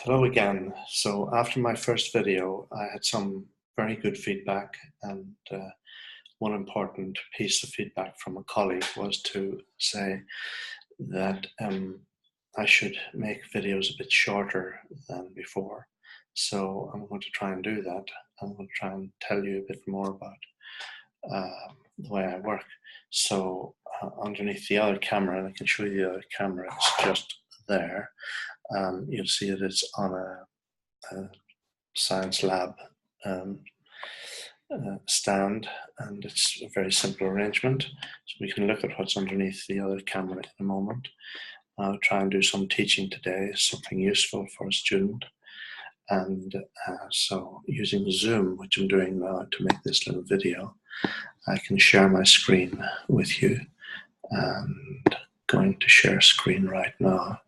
Hello again. So after my first video, I had some very good feedback, and one important piece of feedback from a colleague was to say that I should make videos a bit shorter than before. So I'm going to try and do that. I'm going to try and tell you a bit more about the way I work. So underneath the other camera, and I can show you the other camera, it's just there. You'll see that it's on a science lab stand, and it's a very simple arrangement. So we can look at what's underneath the other camera in a moment. I'll try and do some teaching today, something useful for a student. And so using Zoom, which I'm doing now to make this little video, I can share my screen with you, and going to share screen right now.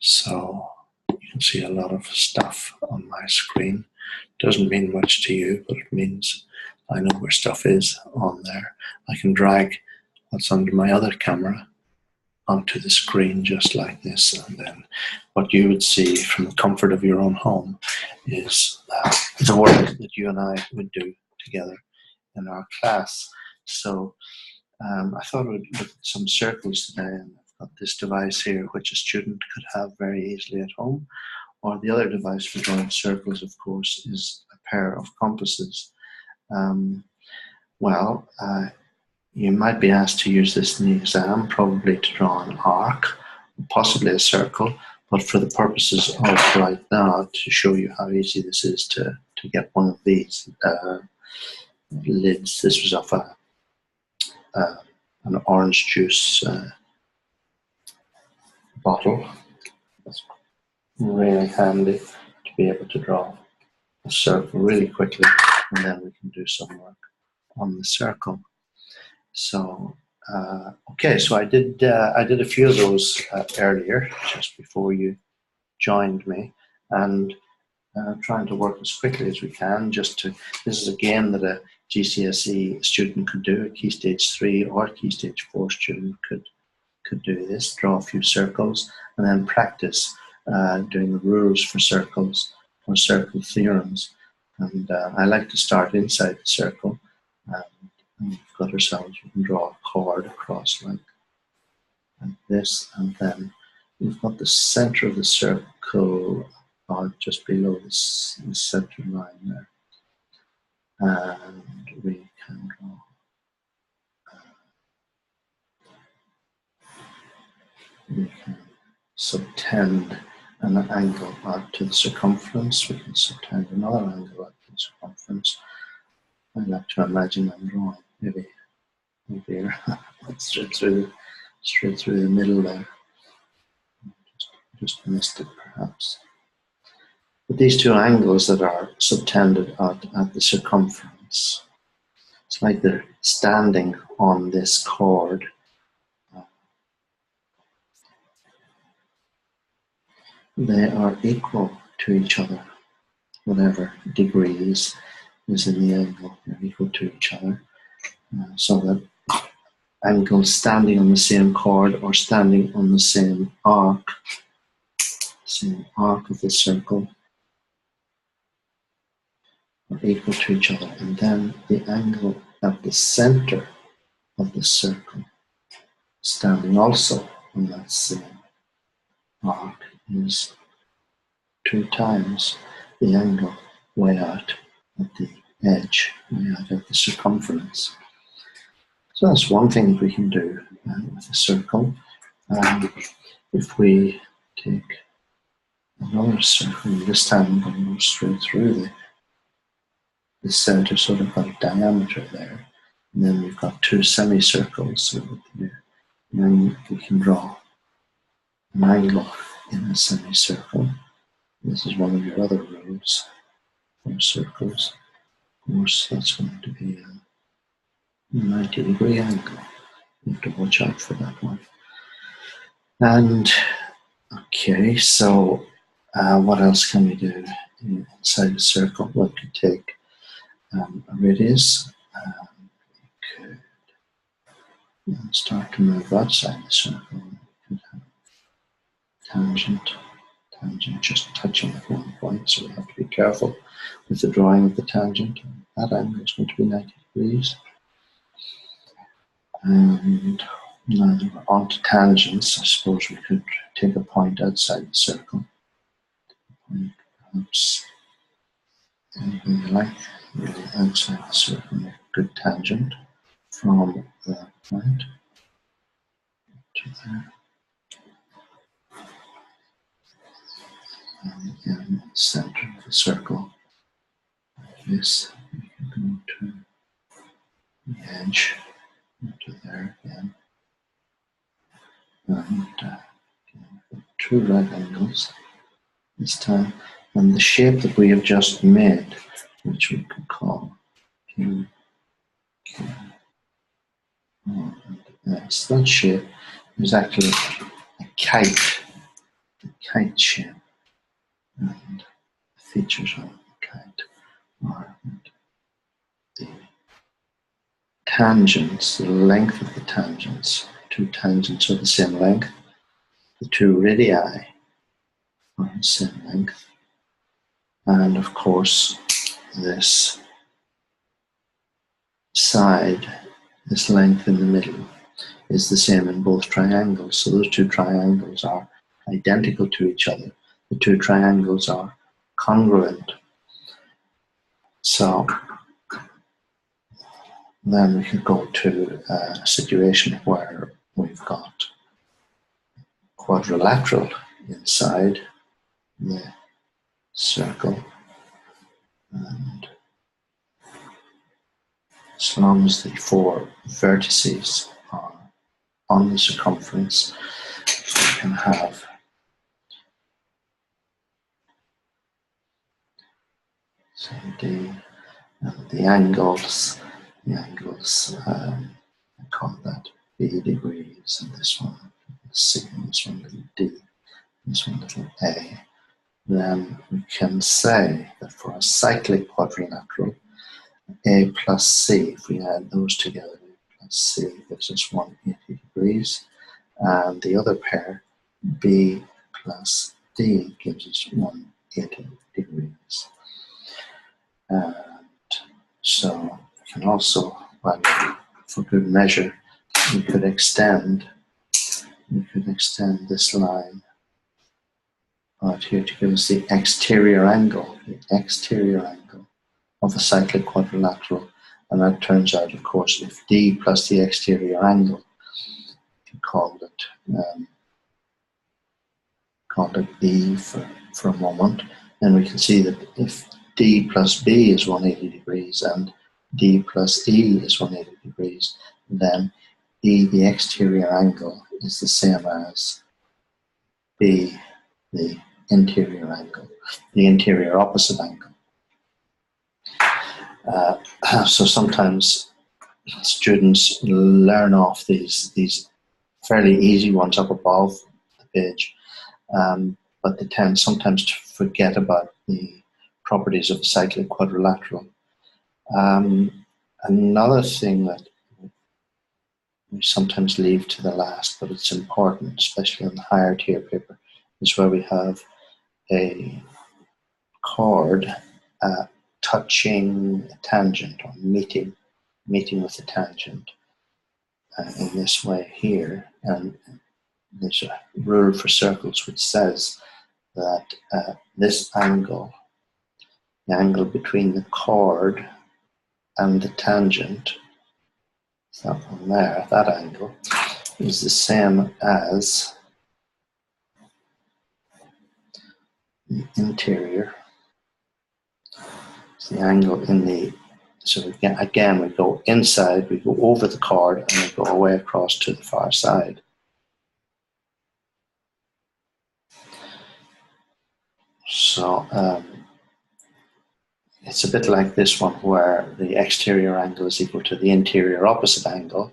So you can see a lot of stuff on my screen. Doesn't mean much to you, but it means I know where stuff is on there. I can drag what's under my other camera onto the screen just like this, and then what you would see from the comfort of your own home is the work that you and I would do together in our class. So I thought I would look at some circles today, and I've got this device here which a student could have very easily at home. Or the other device for drawing circles, of course, is a pair of compasses. You might be asked to use this in the exam, probably to draw an arc, possibly a circle, but for the purposes of right now, to show you how easy this is to get one of these lids. This was off an orange juice bottle. That's really handy to be able to draw a circle really quickly, and then we can do some work on the circle. So okay, so I did a few of those earlier, just before you joined me, and trying to work as quickly as we can. This is a game that a GCSE student could do. A Key Stage 3 or Key Stage 4 student could do this, draw a few circles, and then practice doing the rules for circles or circle theorems. And I like to start inside the circle. And we've got ourselves, we can draw a chord across like this, and then we've got the center of the circle just below the center line there. And we can draw we can subtend an angle out to the circumference. We can subtend another angle out to the circumference. I like to imagine I'm drawing maybe here, straight through the middle there. Just missed it perhaps. But these two angles that are subtended out at the circumference, it's like they're standing on this chord. They are equal to each other, whatever degrees is in the angle, they're equal to each other. So that angles standing on the same chord or standing on the same arc of the circle are equal to each other. And then the angle at the center of the circle, standing also on that same arc, is 2 times the angle way out at the edge, way out at the circumference. So that's one thing that we can do with a circle. If we take another circle, this time we're going to go straight through the center, so we've got a diameter there. And then we've got 2 semicircles, so and then we can draw an angle in a semicircle. This is one of your other rules for circles. Of course, that's going to be a 90-degree angle. You have to watch out for that one. And okay, so what else can we do inside a circle? Well, we could take a radius. We could start to move outside the circle. We could have tangent tangent just touching at one point, so we have to be careful with the drawing of the tangent. That angle is going to be 90 degrees. And now on to tangents. I suppose we could take a point outside the circle. Point perhaps anything you like, really outside the circle, make a good tangent from that point to there. And again, in the center of the circle, like this, we can go to the edge, to there again. And two right angles this time. And the shape that we have just made, which we could call Q, Q, O, and S. That shape is actually a kite shape. And the features of the kite are the tangents, the length of the tangents. Two tangents are the same length. The two radii are the same length. And of course, this side, this length in the middle, is the same in both triangles. So those two triangles are identical to each other. The two triangles are congruent. So then we could go to a situation where we've got quadrilateral inside the circle, and as long as the four vertices are on the circumference, we can have D, and the angles, I call that B degrees, and this one C, and this one little D, this one little A. Then we can say that for a cyclic quadrilateral, A plus C, if we add those together, A plus C gives us 180 degrees, and the other pair, B plus D, gives us 180 degrees. And so we can also, well, for good measure, we could extend this line out here to give us the exterior angle of a cyclic quadrilateral. And that turns out, of course, if D plus the exterior angle, we can call it E for a moment, then we can see that if D plus B is 180 degrees and D plus E is 180 degrees, then E, the exterior angle, is the same as B, the interior angle, the interior opposite angle. So sometimes students learn off these fairly easy ones up above the page, but they tend sometimes to forget about the properties of a cyclic quadrilateral. Another thing that we sometimes leave to the last, but it's important, especially on the higher tier paper, is where we have a chord touching a tangent or meeting with a tangent in this way here. And there's a rule for circles which says that this angle, the angle between the chord and the tangent, that one there, that angle, is the same as the interior. It's the angle in the, so again we go inside, we go over the chord, and we go away across to the far side. So it's a bit like this one where the exterior angle is equal to the interior opposite angle.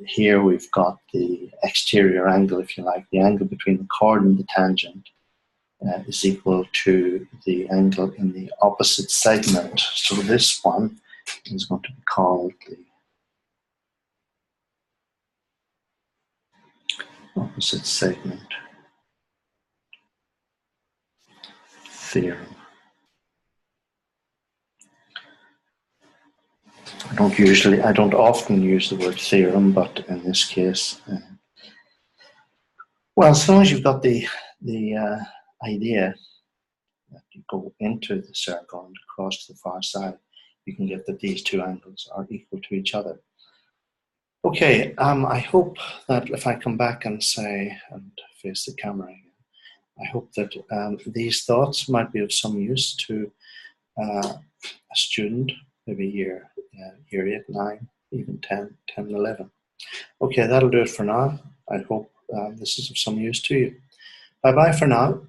Here we've got the exterior angle, if you like, the angle between the chord and the tangent is equal to the angle in the opposite segment. So this one is going to be called the opposite segment theorem. I don't often use the word theorem, but in this case, well, as long as you've got the idea that you go into the circle and across to the far side, you can get that these two angles are equal to each other. Okay, I hope that if I come back and say, and face the camera again, I hope that these thoughts might be of some use to a student, maybe year 8, 9, even 10, 11. Okay, that'll do it for now. I hope this is of some use to you. Bye-bye for now.